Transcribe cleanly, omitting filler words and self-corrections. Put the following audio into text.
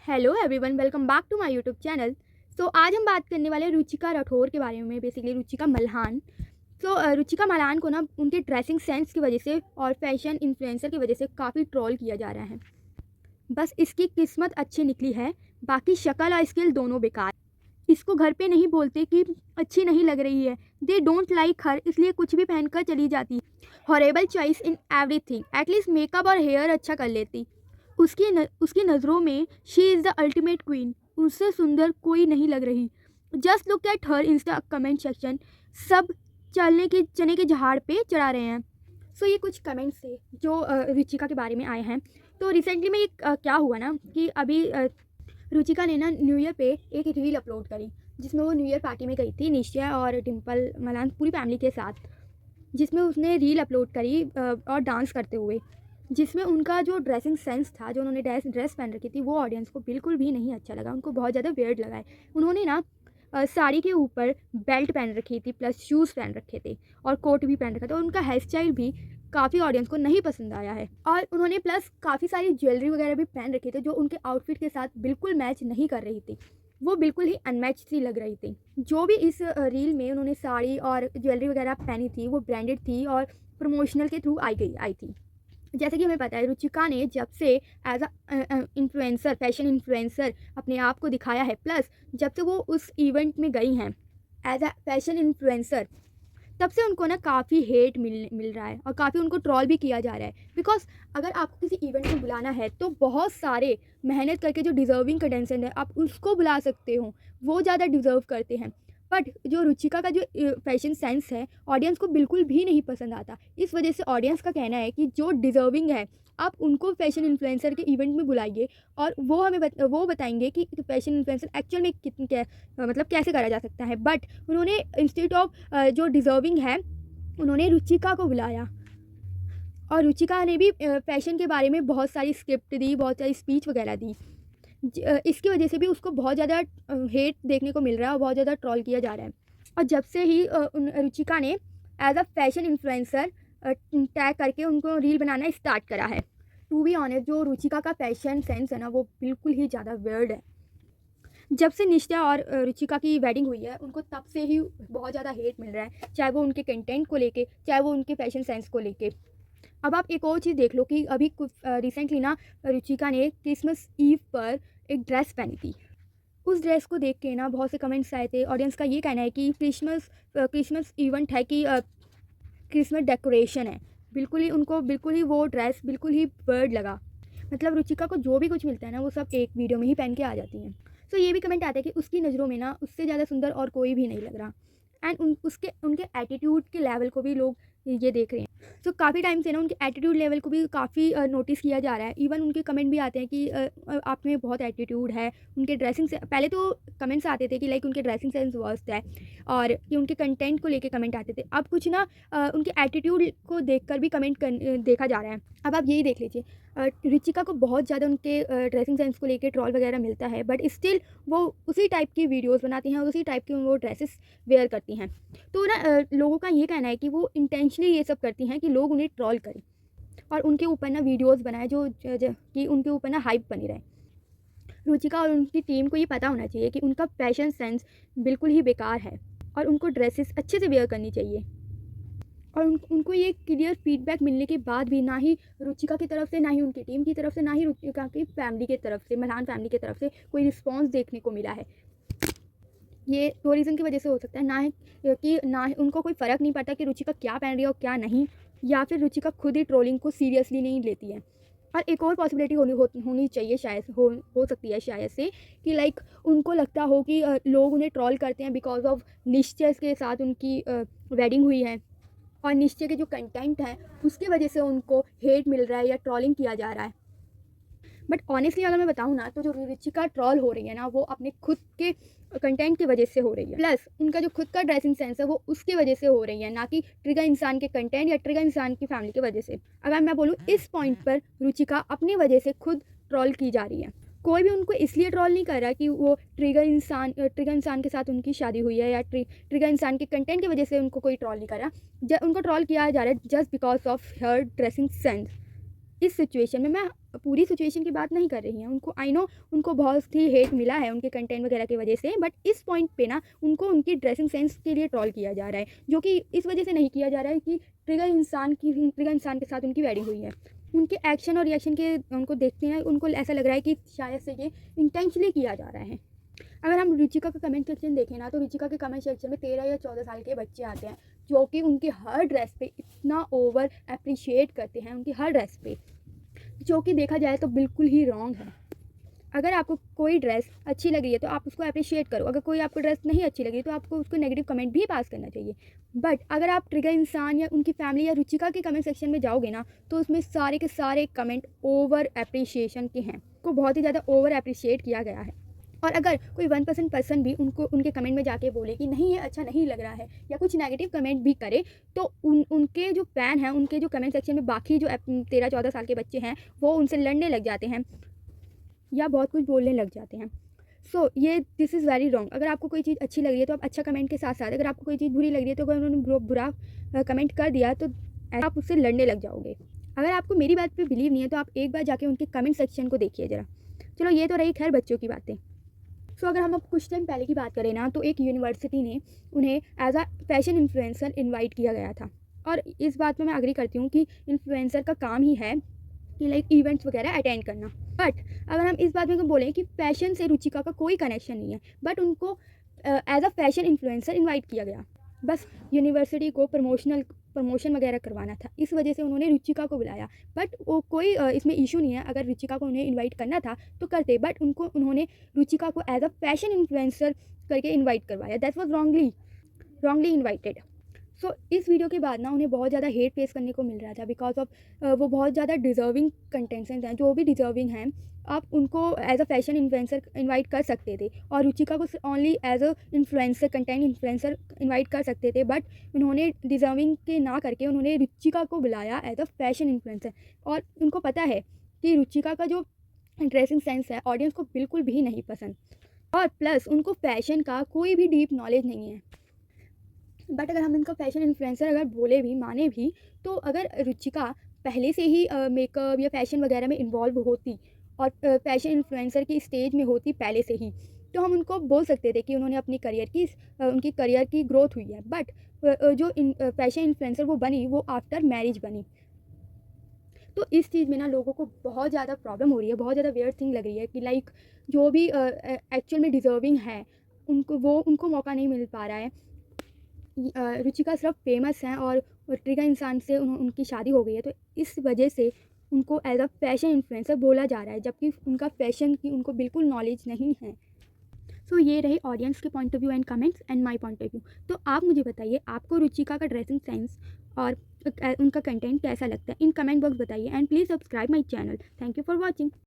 Hello everyone, welcome back to my YouTube channel. आज हम बात करने वाले हैं रुचिका राठौर के बारे में, बेसिकली रुचिका मल्हान। रुचिका मल्हान को ना उनके ड्रेसिंग सेंस की वजह से और फैशन इन्फ्लुएंसर की वजह से काफ़ी ट्रोल किया जा रहा है। बस इसकी किस्मत अच्छी निकली है, बाकी शक्ल और स्किल दोनों बेकार। इसको घर पे नहीं बोलते कि अच्छी नहीं लग रही है, दे डोंट लाइक हर, इसलिए कुछ भी पहनकर चली जाती है। Horrible choice in everything, at least makeup और हेयर अच्छा कर लेती। उसकी नज़रों में she is the ultimate queen, उससे सुंदर कोई नहीं लग रही। Just look at her Insta comment section, सब चने के झाड़ पे चढ़ा रहे हैं। ये कुछ कमेंट्स थे जो रुचिका के बारे में आए हैं। तो रिसेंटली में क्या हुआ ना कि अभी रुचिका ने ना न्यू ईयर पे एक रील अपलोड करी, जिसमें वो न्यू ईयर पार्टी में गई थी निश्चय और डिम्पल मलान पूरी फैमिली के साथ, जिसमें उसने रील अपलोड करी और डांस करते हुए, जिसमें उनका जो ड्रेसिंग सेंस था, जो उन्होंने ड्रेस पहन रखी थी, वो ऑडियंस को बिल्कुल भी नहीं अच्छा लगा। उनको बहुत ज़्यादा वियर्ड लगा है। उन्होंने ना साड़ी के ऊपर बेल्ट पहन रखी थी, प्लस शूज़ पहन रखे थे और कोट भी पहन रखा था। उनका हेयर स्टाइल भी काफ़ी ऑडियंस को नहीं पसंद आया है और उन्होंने प्लस काफ़ी सारी ज्वेलरी वगैरह भी पहन रखी थी, जो उनके आउटफिट के साथ बिल्कुल मैच नहीं कर रही थी। वो बिल्कुल ही अनमैच सी लग रही थी। जो भी इस रील में उन्होंने साड़ी और ज्वेलरी वगैरह पहनी थी, वो ब्रांडेड थी और प्रमोशनल के थ्रू आई थी। जैसे कि हमें पता है, रुचिका ने जब से as a influencer, fashion influencer अपने आप को दिखाया है, प्लस जब से वो उस इवेंट में गई हैं एज अ फैशन इन्फ्लुएंसर, तब से उनको ना काफ़ी हेट मिल रहा है और काफ़ी उनको ट्रोल भी किया जा रहा है। बिकॉज अगर आपको किसी इवेंट में बुलाना है तो बहुत सारे मेहनत करके जो डिज़र्विंग कंटेस्टेंट है, आप उसको बुला सकते हो, वो ज़्यादा डिज़र्व करते हैं। बट जो रुचिका का जो फैशन सेंस है, ऑडियंस को बिल्कुल भी नहीं पसंद आता। इस वजह से ऑडियंस का कहना है कि जो डिज़र्विंग है, आप उनको फैशन इन्फ्लुएंसर के इवेंट में बुलाइए और वो हमें वो बताएंगे कि फैशन इन्फ्लुएंसर एक्चुअल में मतलब कैसे करा जा सकता है। बट उन्होंने इंस्टेड ऑफ जो डिज़र्विंग है, उन्होंने रुचिका को बुलाया और रुचिका ने भी फैशन के बारे में बहुत सारी स्क्रिप्ट दी, बहुत सारी स्पीच वगैरह दी। इसकी वजह से भी उसको बहुत ज़्यादा हेट देखने को मिल रहा है और बहुत ज़्यादा ट्रोल किया जा रहा है। और जब से ही रुचिका ने as a fashion influencer tag करके उनको रील बनाना स्टार्ट करा है। टू बी ऑनेस्ट, जो रुचिका का फैशन सेंस है ना, वो बिल्कुल ही ज़्यादा वियर्ड है। जब से निष्ठा और रुचिका की वेडिंग हुई है, उनको तब से ही बहुत ज़्यादा हेट मिल रहा है, चाहे वो उनके कंटेंट को लेके, चाहे वो उनके फैशन सेंस को लेके। अब आप एक और चीज़ देख लो कि अभी कुछ रिसेंटली ना रुचिका ने क्रिसमस ईव पर एक ड्रेस पहनी थी। उस ड्रेस को देख के ना बहुत से कमेंट्स आए थे। ऑडियंस का ये कहना है कि क्रिसमस इवेंट है कि क्रिसमस डेकोरेशन है। बिल्कुल ही वो ड्रेस बिल्कुल ही वर्ड लगा। मतलब रुचिका को जो भी कुछ मिलता है ना, वो सब एक वीडियो में ही पहन के आ जाती हैं। ये भी कमेंट आता है कि उसकी नज़रों में ना उससे ज़्यादा सुंदर और कोई भी नहीं लग रहा। एंड उनके एटीट्यूड के लेवल को भी लोग ये देख रहे हैं। काफ़ी टाइम से ना उनके एटीट्यूड लेवल को भी काफ़ी नोटिस किया जा रहा है। इवन उनके कमेंट भी आते हैं कि आप में बहुत एटीट्यूड है। उनके ड्रेसिंग से पहले तो कमेंट्स आते थे कि लाइक उनके ड्रेसिंग सेंस वर्स्ट है और कि उनके कंटेंट को लेके कमेंट आते थे। अब कुछ ना उनके एटीट्यूड को देखकर भी देखा जा रहा है। अब आप यही देख लीजिए, रुचिका को बहुत ज़्यादा उनके ड्रेसिंग सेंस को लेके ट्रोल वगैरह मिलता है, बट स्टिल वो उसी टाइप की वीडियोस बनाती हैं और उसी टाइप की वो ड्रेसेस वेयर करती हैं। तो ना लोगों का ये कहना है कि वो इंटेंशनली ये सब करती हैं कि लोग उन्हें ट्रोल करें और उनके ऊपर ना वीडियोस बनाए जो कि उनके ऊपर ना हाइप बनी रहे। रुचिका और उनकी टीम को ये पता होना चाहिए कि उनका फैशन सेंस बिल्कुल ही बेकार है और उनको ड्रेसेस अच्छे से वेयर करनी चाहिए। और उनको ये क्लियर फीडबैक मिलने के बाद भी ना ही रुचिका की तरफ से, ना ही उनकी टीम की तरफ से, ना ही रुचिका की फैमिली की तरफ से, मल्हान फैमिली की तरफ से कोई रिस्पॉन्स देखने को मिला है। ये दो रीज़न की वजह से हो सकता है, ना ही उनको कोई फ़र्क नहीं पड़ता कि रुचिका क्या पहन रही है और क्या नहीं, या फिर रुचिका खुद ही ट्रोलिंग को सीरियसली नहीं लेती है। और एक और पॉसिबिलिटी होनी चाहिए, शायद हो सकती है शायद से, कि लाइक उनको लगता हो कि लोग उन्हें ट्रोल करते हैं बिकॉज ऑफ निश्चय के साथ उनकी वेडिंग हुई है और निश्चय के जो कंटेंट है उसकी वजह से उनको हेट मिल रहा है या ट्रोलिंग किया जा रहा है। बट ऑनेस्टली अगर मैं बताऊँ ना, तो जो रुचिका ट्रोल हो रही है ना, वो अपने खुद के कंटेंट की वजह से हो रही है। प्लस उनका जो खुद का ड्रेसिंग सेंस है वो उसकी वजह से हो रही है, ना कि ट्रिगर इंसान के कंटेंट या ट्रिगर इंसान की फैमिली की वजह से। अगर मैं बोलूँ, इस पॉइंट पर रुचिका अपनी वजह से खुद ट्रोल की जा रही है। कोई भी उनको इसलिए ट्रोल नहीं कर रहा कि वो ट्रिगर इंसान के साथ उनकी शादी हुई है, या ट्रिगर इंसान के कंटेंट की वजह से उनको कोई ट्रोल नहीं कर रहा। उनको ट्रोल किया जा रहा है just because of her dressing sense. इस सिचुएशन में, मैं पूरी सिचुएशन की बात नहीं कर रही हूँ, उनको आई नो उनको बहुत ही हेट मिला है उनके कंटेंट वगैरह की वजह से, बट इस पॉइंट पे ना उनको उनकी ड्रेसिंग सेंस के लिए ट्रोल किया जा रहा है, जो कि इस वजह से नहीं किया जा रहा है कि ट्रिगर इंसान के साथ उनकी वेडिंग हुई है। उनके एक्शन और रिएक्शन के उनको देखते हैं, उनको ऐसा लग रहा है कि शायद से ये इंटेंशनली किया जा रहा है। अगर हम रुचिका का कमेंट सेक्शन देखें ना, तो रुचिका के कमेंट सेक्शन में 13 या 14 साल के बच्चे आते हैं, जो कि उनकी हर ड्रेस पे इतना ओवर अप्रिशिएट करते हैं, उनकी हर ड्रेस पे, जो कि देखा जाए तो बिल्कुल ही रॉन्ग है। अगर आपको कोई ड्रेस अच्छी लग रही है तो आप उसको अप्रिशिएट करो, अगर कोई आपको ड्रेस नहीं अच्छी लगी तो आपको उसको नेगेटिव कमेंट भी पास करना चाहिए। बट अगर आप ट्रिगर इंसान या उनकी फैमिली या रुचिका के कमेंट सेक्शन में जाओगे ना, तो उसमें सारे के सारे कमेंट ओवर अप्रिशिएशन के हैं, को बहुत ही ज़्यादा ओवर अप्रिशिएट किया गया है। और अगर कोई 1% पर्सन भी उनको उनके कमेंट में जाके बोले कि नहीं ये अच्छा नहीं लग रहा है, या कुछ नेगेटिव कमेंट भी करे, तो उनके जो फ़ैन हैं, उनके जो कमेंट सेक्शन में बाकी जो 13-14 साल के बच्चे हैं, वो उनसे लड़ने लग जाते हैं या बहुत कुछ बोलने लग जाते हैं। सो ये दिस इज़ वेरी रॉन्ग। अगर आपको कोई चीज़ अच्छी लग रही है तो आप अच्छा कमेंट के साथ साथ, अगर आपको कोई चीज़ बुरी लग रही है तो अगर उन्होंने बुरा कमेंट कर दिया तो आप उससे लड़ने लग जाओगे। अगर आपको मेरी बात पे बिलीव नहीं है तो आप एक बार जाके उनके कमेंट सेक्शन को देखिए ज़रा। चलो ये तो रही खैर बच्चों की बातें। सो अगर हम अब कुछ टाइम पहले की बात करें ना, तो एक यूनिवर्सिटी ने उन्हें as a fashion influencer invite किया गया था। और इस बात में मैं एग्री करती हूँ कि इन्फ्लुएंसर का काम ही है कि लाइक इवेंट्स वगैरह अटेंड करना। बट अगर हम इस बात में बोलें कि फ़ैशन से रुचिका का कोई कनेक्शन नहीं है, बट उनको as a fashion influencer invite किया गया, बस यूनिवर्सिटी को प्रमोशन वगैरह करवाना था, इस वजह से उन्होंने रुचिका को बुलाया। बट वो कोई इसमें इशू नहीं है, अगर रुचिका को उन्हें इनवाइट करना था तो करते, बट उन्होंने रुचिका को एज अ फैशन इन्फ्लुएंसर करके इनवाइट करवाया। That was wrongly invited. So इस वीडियो के बाद ना उन्हें बहुत ज़्यादा हेट फेस करने को मिल रहा था, बिकॉज ऑफ वो बहुत ज़्यादा डिज़र्विंग कंटेंटेंट्स हैं, जो भी डिज़र्विंग हैं, आप उनको as a fashion influencer invite कर सकते थे, और रुचिका को only as a influencer, content influencer invite कर सकते थे। बट उन्होंने डिज़र्विंग के ना करके उन्होंने रुचिका को बुलाया एज अ फैशन इन्फ्लुएंसर। और उनको पता है कि रुचिका का जो ड्रेसिंग सेंस है ऑडियंस को बिल्कुल भी नहीं पसंद, और प्लस उनको फैशन का कोई भी डीप नॉलेज नहीं है। बट अगर हम इनका फैशन इन्फ्लुएंसर अगर बोले भी, माने भी, तो अगर रुचिका पहले से ही मेकअप या फैशन वगैरह में इन्वॉल्व होती और फैशन इन्फ्लुएंसर की स्टेज में होती पहले से ही, तो हम उनको बोल सकते थे कि उन्होंने अपनी उनकी करियर की ग्रोथ हुई है। बट जो फैशन इन्फ्लुएंसर वो बनी, वो आफ्टर मैरिज बनी। तो इस चीज़ में ना लोगों को बहुत ज़्यादा प्रॉब्लम हो रही है, बहुत ज़्यादा वियर्ड थिंग लग रही है कि लाइक जो भी एक्चुअल में डिज़र्विंग है उनको मौका नहीं मिल पा रहा है। रुचिका सिर्फ फेमस हैं और ट्रिगर इंसान से उनकी शादी हो गई है, तो इस वजह से उनको एज अ फैशन इन्फ्लुएंसर बोला जा रहा है, जबकि उनका फैशन की उनको बिल्कुल नॉलेज नहीं है। सो ये रहे ऑडियंस के point of view and comments and my point of view. तो आप मुझे बताइए आपको रुचिका का ड्रेसिंग सेंस और उनका कंटेंट कैसा लगता है, इन कमेंट बॉक्स बताइए, and please subscribe my channel. Thank you for watching.